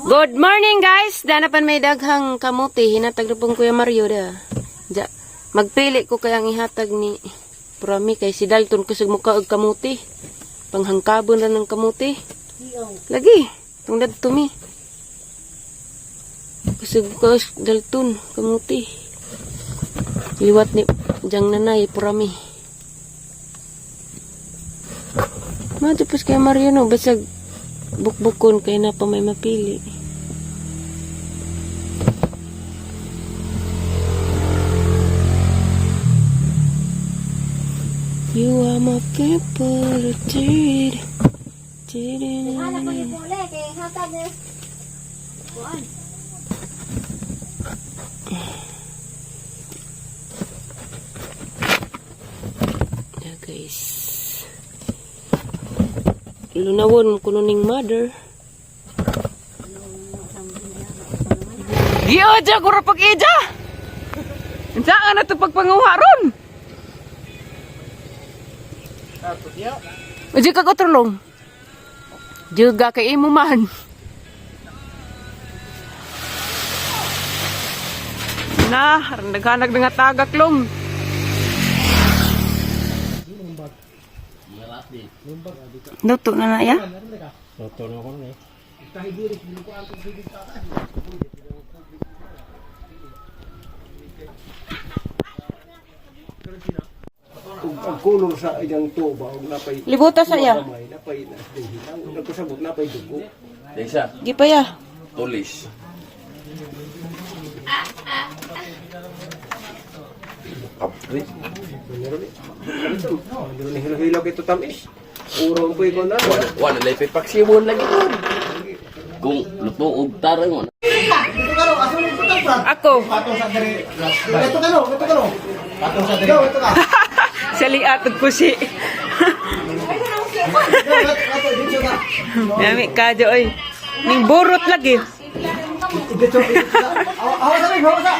Good morning guys! Danapan may daghang kamuti. Hinatag na pong Kuya Mario da. Magpili ko kayang ihatag ni Prami kay si Dalton kusog mukha og kamuti. Panghangkabon na ng kamuti. Lagi. Itong dadtumi. Kusog ko Dalton kamuti. Liwat ni Jang Nanay Prami. Matapos kay Mario no. Basag bukbukon kay na pa may mapili. You are my favorite dude. Anak ko ni Pule, kay hatag ni. Kuan. Yeah, guys. Lunawon kuno ning mother. Giyo ja guro pag ija. Unsa na to pagpanguha ron? Uji ka ko tulong. Juga kay imo man. Nah, naghanag nga tagak long. Luto na na ya? Luto na ko ni. Ang kulor sa iyang tuba og napay Libuta sa iya. napay na hilang nagpasabot napay dugo. Desa, Gipaya. tulis. Kapri. Ano ni hilo-hilo kito tamis. Urong poy ko na. Wala lay paksibon lagi ko. Kung luto og tarang mo. Ako. Patong sa dere. Ito kano. Patong sa dere. Ito ka. Saliat og kusi. Dami kadyo oy. Ning burot lagi. Dito. Awas sa rin, awas sa.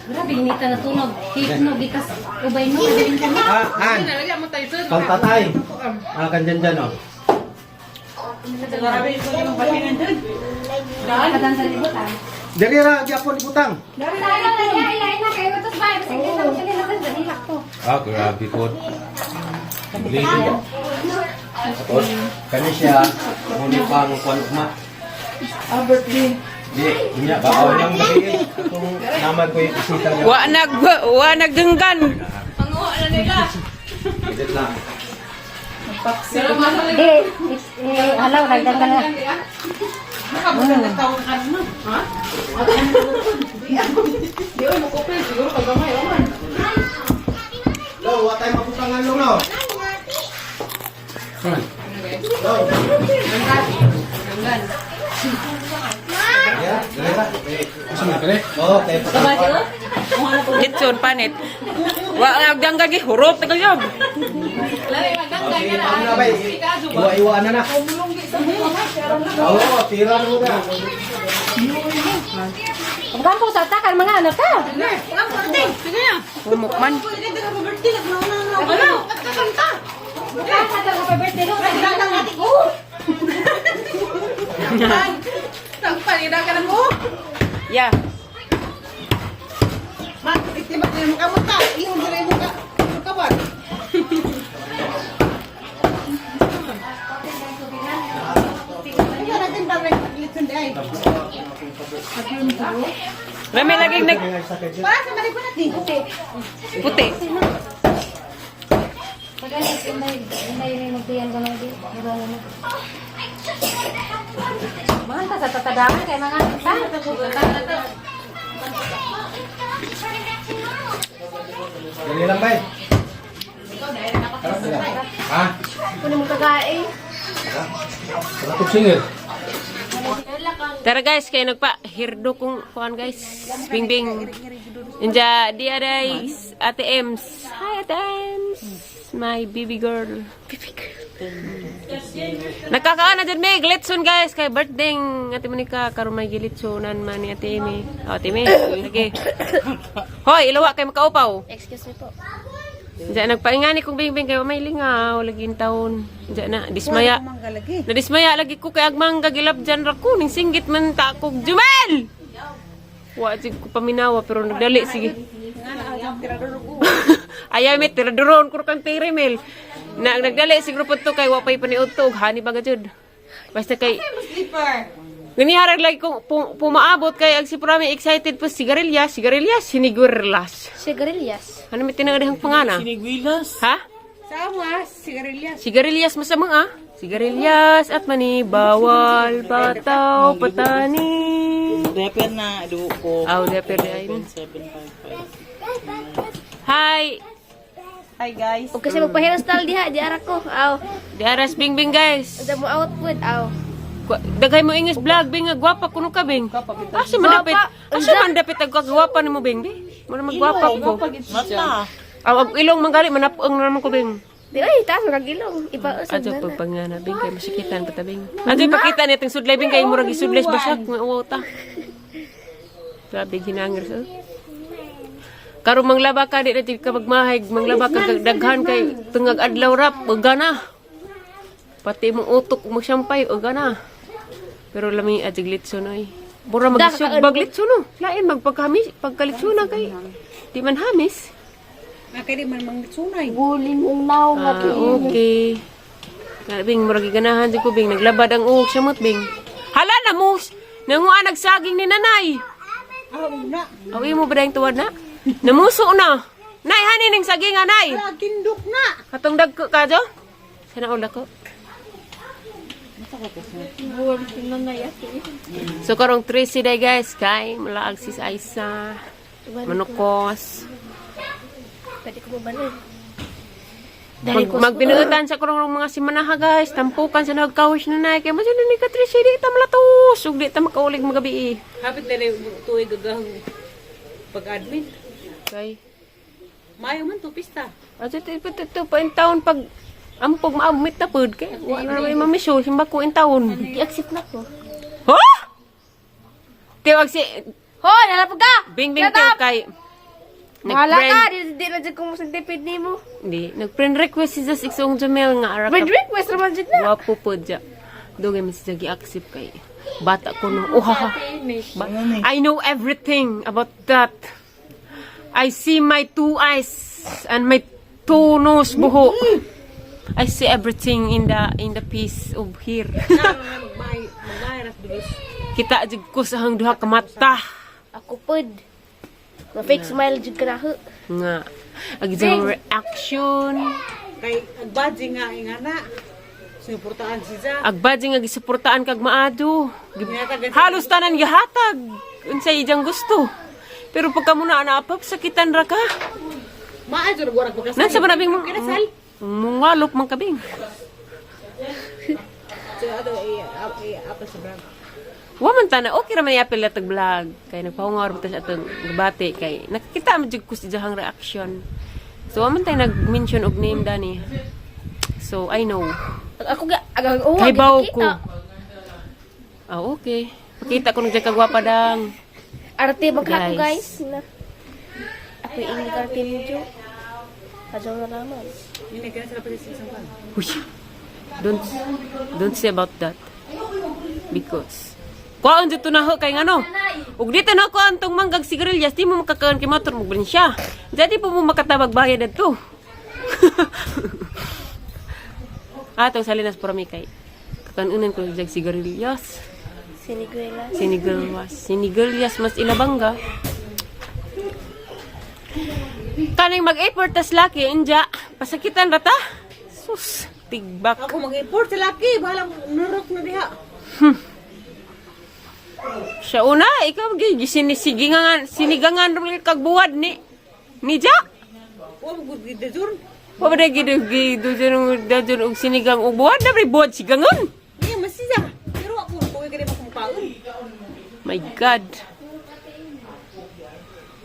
Grabe ni ta natunog. Hipno bikas ubay no kadin ka na. Han. Pagtatay. Kan dyan oh. Kadang sa libutan. Dali ra gyapon ibutang. Lain na kayo tos bay. Sige na kini na sa dilak to. Ah, grabe po. Ligo. Tapos, kani siya, muli pang kwanuma. Birthday. Di, niya, bakaw niyang bagiin. Itong naman ko yung isita niya. Wa nagdenggan. Edit na. Halaw nagdang ka na. Lo, wa tay maputangan lo no. Ya, dali ra. Oh, kay Gitson panit. Wa nagdenggan gi hurot tagayog. Iwa-iwa na. Oo, tira mo na. Ang kampo sa takan mga anak ka. Humukman. Ya. Rami lagi nag puti. Mahal ka sa tatadangan kay mga ta. Dali lang bay. Ha? Kuno mo kagae. Ratok singil. Tara guys, kayo nagpa-hirdo kong kuhan guys. Bingbing. Inja, di aday Ate Ems. Hi Ate Ems. My baby girl. Baby girl. Nagkakaan na dyan may glitson guys. Kay birthday ng Ate Monica. Karoon may gilitsonan man ni Ate Amy. O Ate Amy, lagi. Hoy, ilawa kayo makaupaw. Excuse me po. Diyan nagpaingani kong bingbing kay may lingaw lagi yung taon. Diyan na dismaya. Na dismaya lagi ko kay agmang gagilap dyan ra ko ning singgit man ta ko Jumel. Wa jud ko paminawa pero nagdali sige. Ayaw mi tiraduron ko kang tirimel. Na nagdali siguro po to kay wa pay paniudtog hani baga jud. Basta kay Ganiharag lagi kong pumaabot kay ag si Prami excited po sigarilyas, sinigurlas. Sigarilyas. Ano may tinangadihang pangana? Siniguilas. Ha? Sama, sigarilyas. Sigarilyas masamang ah. Sigarilyas at mani, bawal, bataw, patani. Reper na, do ko. Aw, dapat ay. 755. Hi! Hi guys. O kasi magpa-hairstyle diha, di ara ko. Aw. Di aras bing bing guys. Ada mo output, aw. Dagay mo ingis vlog bing gwapa kuno ka bing. Asa man dapat? Asa man dapat ag gwapa nimo bing bi? Mo magwapa ko. Mata. Aw ag ilong manggali manapong naman ko bing. Di ay taas magagilong. Ipausad Adyo na. pagpangana bing kay masikitan patabing. Adyo pakita ni ating sudlay bing kay murag isudles basak nga uwaw ta. Grabe ginangir sa. Karon manglaba ka di na ka magmahig, manglaba ka daghan kay tungag adlaw rap ug gana. Pati mong utok mo syampay ug gana. Pero lami ajiglitso no ay. Mura magisug baglitso no. Lain magpagkamis, pagkalitso na kay di man hamis. Nakay di man mangsunay. Bulin ng naw Okay. Bing, murag ganahan di ko bing naglabad ang uok siya bing. Hala na mus. Nanguan nagsaging ni nanay. Na. Awi mo ba dahing tuwad na? Namuso na. Nay, hani ning saging anay. Kinduk na. Katong dagko ka jo? Sana ula ko. So karong 3 day guys, kay mulaag sis Aisa. Manukos. Pwede ko mabalin. Magbinuutan sa karong mga simanaha guys, tampukan sa nagkawish na nay kay mo ni ka 3 day ta malatos ug di ta makaulig magabi. Hapit na rin tuwig gagang pag-admin. Kay Mayo man to pista. ato ito pa in taon pag ampog maamit na pud kay wala na may mamisyo simba ko in taon. I-accept na ko. Ha? Tiwag si Hoy, nalapag ka! Bing Bing tiwag kay Mahala ka! nag-friend Di na dyan kung masagtipid ni mo. hindi nag-friend request si Jas Iksong Jamel nga ara Friend request naman dyan na. wapo pud ja dugay mi siya gi-accept kay bata ko no uhaha. I know everything about that. I see my 2 eyes and my 2 nose buho. I see everything in the piece of here. Magbayras bilis. Kita jud ko sa hang duha ka mata Ako pod. Ma-fake smile dyan ka na ho. nga agjang reaction Kay agbadji nga ingana. Sinuportaan si Za. agbadji nga gisuportaan kag maado. Halos tanan gihatag unsay ijang gusto. Pero pagka mo na anapap sakitan ra ka. Maayo ra gora pagkasal. Nan sa manabing mo Kinasal. mungalop man kabing. So ato apa sa brand. Wa man tana okay ra man yapil latag vlog kay nagpahungar mo ta sa atong gabati kay nakikita mo jud ko sa jahang reaction. So wa man tay nag-mention og name dani. So I know. Ako ga, oh, Kay baw ko. Ah okay. Pakita ko nung kagwapa dang. Arte magkako Guys. guys. Na. Ako yung hindi arte mo dyan. Kadyaw na naman. Ini kaya sila pa sa isang kan. Uy. Don't say about that. Because kuan dito na ho kay ngano. Ug dito na ko antong manggag sigarilyas di mo makakaon kay motor mo siya. Jadi po mo makatabag bayad adto. Atong salinas para mi kay kakanunan ko jag sigarilyas. Siniguelas. Sinigarilyas mas ilabangga. Kaning mag-effort tas laki inja pasakitan rata. Sus, tigbak. Ako mag-import sa laki, bahala nurok na diha. Siya una, ikaw sinigangan rin kag buwad ni Ja. Wa mo gud gidajur. Wa ba gido dyan og sinigang og buwad na buwad sigangon. Ni masisa. Pero ako ko kay makumpaon. My God.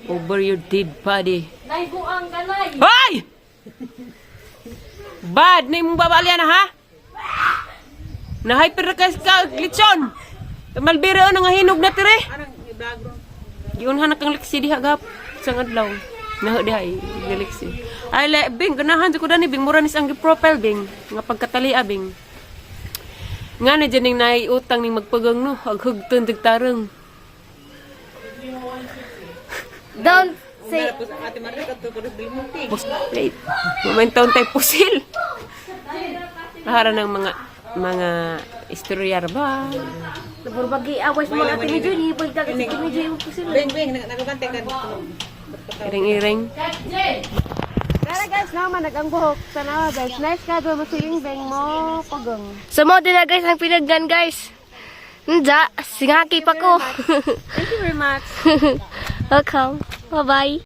Over your dead body. Nay, buang ka, nay! Hoy! Bad na imong babalya na ha? Na-hyper ka glitson. Malbiro na nga hinog na tire. Anang i-vlog ron. Giunhan na kang liksi diha gap. Isang adlaw. Naho diha liksi. Ay, bing, ganahan ko dani, bing, mura nis ang profile, bing. Nga pagkatalia, bing. Nga na dyan yung naiutang ning magpagang, no? Aghugton, dagtarang. Don't say, Tapos ang ate Maria kato ko rin bilmuti. Wait, momentum tayo pusil. Para ng mga istoryar ba? naburbagi awas mo natin ni Judy, pagdagat si Kimi Judy mo po sila. Beng, nagkakante ka. Iring-iring. Kaya guys, naman nag-ang buhok. Sana guys, nice ka doon masiling beng mo pagang. So mo din na guys ang pinagdan guys. Nja, singaki pa ko. Thank you very much. Welcome. Bye-bye.